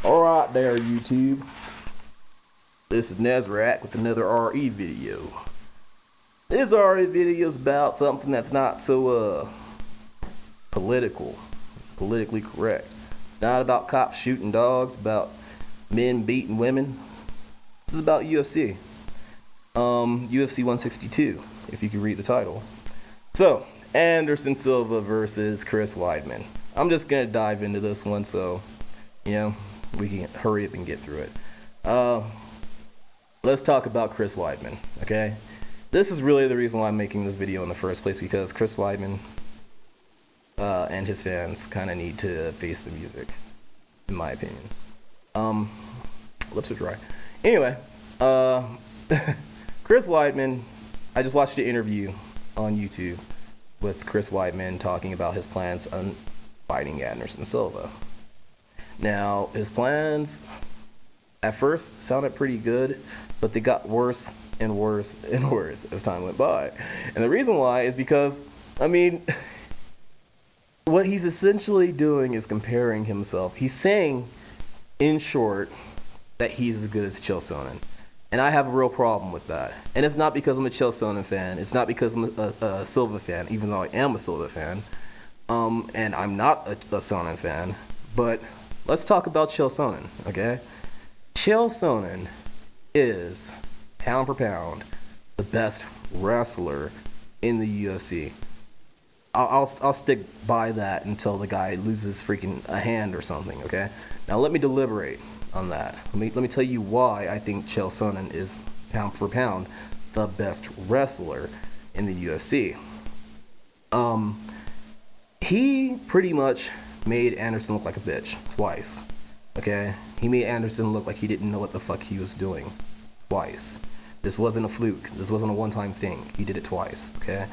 Alright there, YouTube. This is Nezerac with another RE video. This RE video is about something that's not so, politically correct. It's not about cops shooting dogs, about men beating women. This is about UFC. UFC 162, if you can read the title. So, Anderson Silva versus Chris Weidman. I'm just gonna dive into this one so, we can hurry up and get through it. Let's talk about Chris Weidman, okay? This is really the reason why I'm making this video in the first place, because Chris Weidman and his fans kind of need to face the music, in my opinion. Lips are dry. Anyway, Chris Weidman, I just watched an interview on YouTube with Chris Weidman talking about his plans on fighting Anderson Silva. Now, his plans at first sounded pretty good, but they got worse and worse and worse as time went by. And the reason why is because, what he's essentially doing is comparing himself. He's saying, in short, that he's as good as Chael Sonnen. And I have a real problem with that. And it's not because I'm a Chael Sonnen fan. It's not because I'm a Silva fan, even though I am a Silva fan. And I'm not a Sonnen fan. But let's talk about Chael Sonnen, okay? Chael Sonnen is, pound for pound, the best wrestler in the UFC. I'll stick by that until the guy loses freaking a hand or something, okay? Now let me deliberate on that. Let me tell you why I think Chael Sonnen is, pound for pound, the best wrestler in the UFC. He pretty much made Anderson look like a bitch twice, okay? He made Anderson look like he didn't know what the fuck he was doing twice. This wasn't a fluke. This wasn't a one-time thing. He did it twice, okay?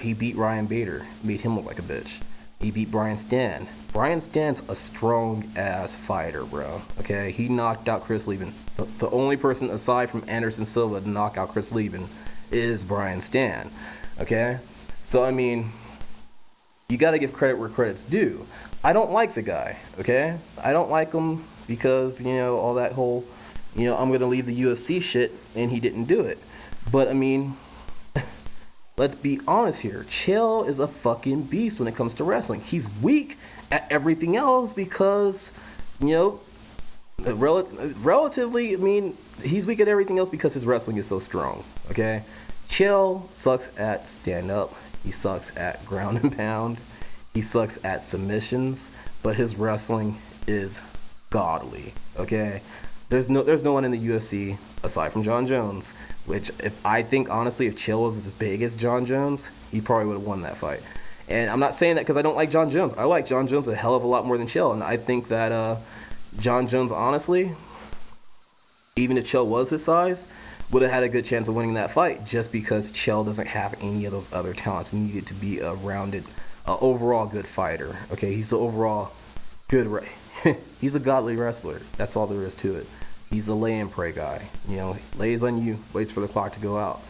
He beat Ryan Bader, made him look like a bitch. He beat Brian Stann. Brian Stann's a strong-ass fighter, bro, okay? He knocked out Chris Lieben. The only person aside from Anderson Silva to knock out Chris Lieben is Brian Stann, okay? So, you gotta give credit where credit's due. I don't like the guy, okay? I don't like him because, all that whole, I'm gonna leave the UFC shit, and he didn't do it. But, let's be honest here. Chael is a fucking beast when it comes to wrestling. He's weak at everything else because, relatively, he's weak at everything else because his wrestling is so strong, okay? Chael sucks at stand-up. He sucks at ground and pound. He sucks at submissions, but his wrestling is godly, okay? There's no one in the UFC aside from John Jones, which I think honestly if Chael was as big as John Jones, he probably would have won that fight. And I'm not saying that because I don't like John Jones. I like John Jones a hell of a lot more than Chael, and I think that John Jones, honestly, even if Chael was his size, would have had a good chance of winning that fight just because Chael doesn't have any of those other talents needed to be a rounded, overall good fighter. Okay, he's the overall good he's a godly wrestler. That's all there is to it. He's a lay and pray guy. Lays on you, waits for the clock to go out.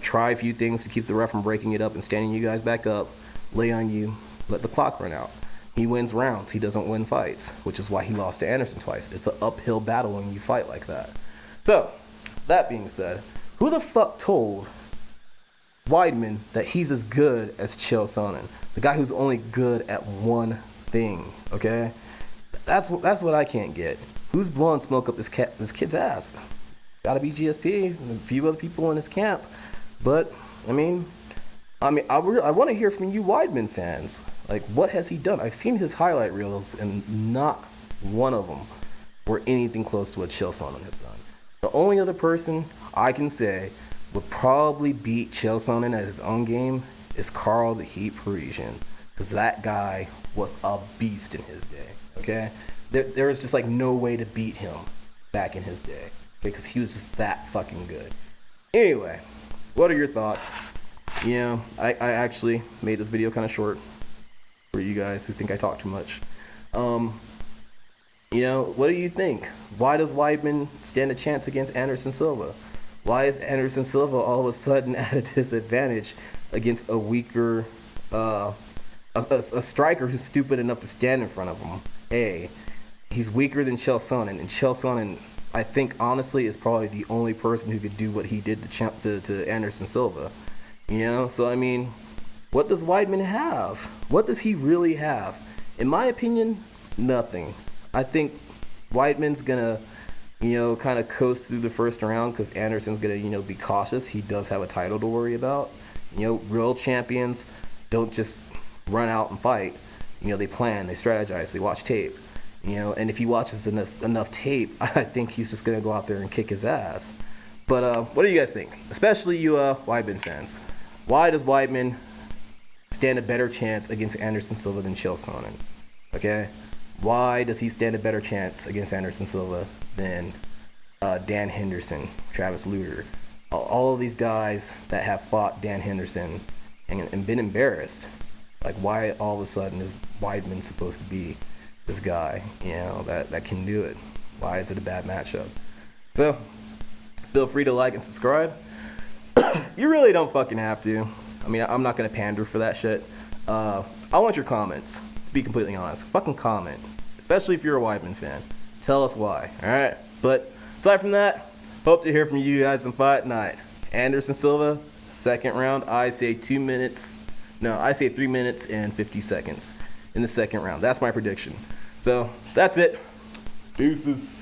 Try a few things to keep the ref from breaking it up and standing you guys back up. Lay on you, let the clock run out. He wins rounds. He doesn't win fights, which is why he lost to Anderson twice. It's an uphill battle when you fight like that. So, that being said, who the fuck told Weidman that he's as good as Chael Sonnen? The guy who's only good at one thing, okay? That's what I can't get. Who's blowing smoke up this kid's ass? Gotta be GSP and a few other people in his camp. But, I want to hear from you Weidman fans. Like, what has he done? I've seen his highlight reels, and not one of them were anything close to what Chael Sonnen has done. The only other person I can say would probably beat Chael Sonnen at his own game is Carl the Heat Parisian, because that guy was a beast in his day, okay? There was just like no way to beat him back in his day, because he was just that fucking good. Anyway, what are your thoughts? I actually made this video kind of short for you guys who think I talk too much. What do you think? Why does Weidman stand a chance against Anderson Silva? Why is Anderson Silva all of a sudden at a disadvantage against a weaker, a striker who's stupid enough to stand in front of him? A. he's weaker than Chael Sonnen, and Chael Sonnen, I think honestly, is probably the only person who could do what he did to Anderson Silva. You know, so I mean, what does Wiedman have? What does he really have? In my opinion, nothing. I think Weidman's gonna, kind of coast through the first round because Anderson's gonna, be cautious. He does have a title to worry about. Real champions don't just run out and fight. They plan, they strategize, they watch tape. And if he watches enough tape, I think he's just gonna go out there and kick his ass. But what do you guys think? Especially you Weidman fans. Why does Weidman stand a better chance against Anderson Silva than Chael Sonnen? Okay? Why does he stand a better chance against Anderson Silva than Dan Henderson, Travis Lutter? All of these guys that have fought Dan Henderson and been embarrassed. Like, why all of a sudden is Weidman supposed to be this guy, that can do it? Why is it a bad matchup? So, feel free to like and subscribe. You really don't fucking have to. I mean, I'm not going to pander for that shit. I want your comments, to be completely honest. Fucking comment. Especially if you're a Wiedman fan. Tell us why, alright? But, aside from that, hope to hear from you guys in Fight Night. Anderson Silva, second round. I say 3 minutes and 50 seconds in the second round. That's my prediction. So, that's it. Deuces.